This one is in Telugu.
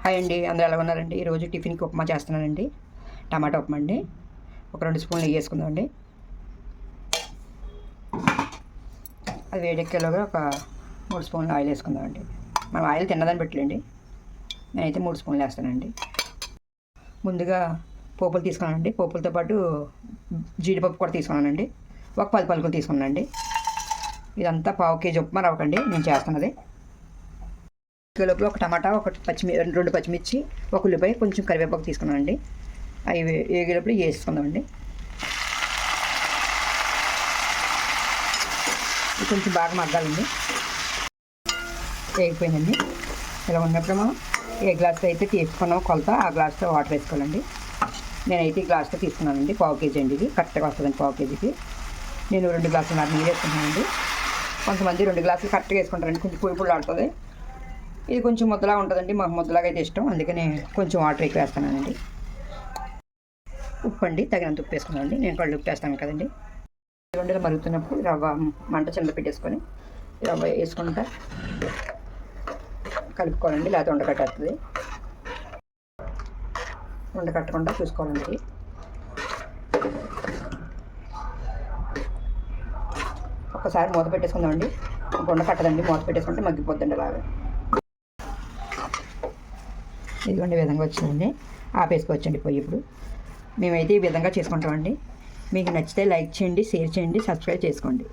హాయ్ అండి, అందరూ ఎలా ఉన్నారండి? ఈరోజు టిఫిన్కి ఉప్మా చేస్తున్నానండి. టమాటా ఉప్మా అండి. ఒక 2 స్పూన్లు నెయ్యి వేసుకుందామండి. అది వేడెక్కేలోగా ఒక 3 స్పూన్లు ఆయిల్ వేసుకుందామండి. మనం ఆయిల్ తిన్నదాన్ని పెట్టలేండి. నేనైతే 3 స్పూన్లు వేస్తానండి. ముందుగా పోపులు తీసుకున్నానండి. పోపులతో పాటు జీడిపప్పు కూడా తీసుకున్నానండి. ఒక 10 పలుకులు తీసుకున్నానండి. ఇదంతా పావు కేజీ ఉప్మా రవ్వకండి నేను చేస్తున్నది. లోపల ఒక టమాటా, ఒక 2 పచ్చిమిర్చి, ఒక ఉల్లిపాయ, కొంచెం కరివేపాకు తీసుకున్నానండి. అవి వేగేటప్పుడు వేసుకుందామండి. ఇది కొంచెం బాగా మగ్గాలండి. వేగిపోయిందండి. ఇలా ఉన్నప్పుడు మనం ఏ గ్లాస్తో అయితే తీసుకున్నామో కొలత ఆ గ్లాస్తో వాటర్ వేసుకోవాలండి. నేనైతే ఈ గ్లాస్తో తీసుకున్నానండి. పావు కేజీ అండి. ఇది కరెక్ట్గా వస్తుందండి. పావు కేజీకి నేను 2 గ్లాసులు నీళ్ళు వేసుకుంటానండి. కొంతమంది 2 గ్లాసులు కరెక్ట్గా వేసుకుంటారండి. కొంచెం పులుపులు ఆడుతుంది. ఇది కొంచెం ముద్దలా ఉంటుందండి. మాకు ముద్దలాగా అయితే ఇష్టం, అందుకని కొంచెం వాటర్ ఎక్కువ వేస్తానండి. ఉప్పు అండి, తగినంత ఉప్పు వేసుకున్నానండి. నేను కళ్ళు ఉప్పు వేస్తాను కదండి. రెండులో మరుగుతున్నప్పుడు రవ్వ మంట చిన్న పెట్టేసుకొని రవ్వ వేసుకుంటా కలుపుకోవాలండి, లేకపోతే ఉండకట్టేస్తుంది. ఉండకట్టకుండా చూసుకోవాలండి. ఒకసారి మూత పెట్టేసుకుందామండి. ఉండకట్టదండి, మూత పెట్టేసుకుంటే మగ్గిపోద్దండి బాగా. ఇదిగోండి ఈ విధంగా వచ్చిందండి. ఆపేసుకోవచ్చండి పొయ్యి. ఇప్పుడు మేమైతే ఈ విధంగా చేసుకుంటామండి. మీకు నచ్చితే లైక్ చేయండి, షేర్ చేయండి, సబ్స్క్రైబ్ చేసుకోండి.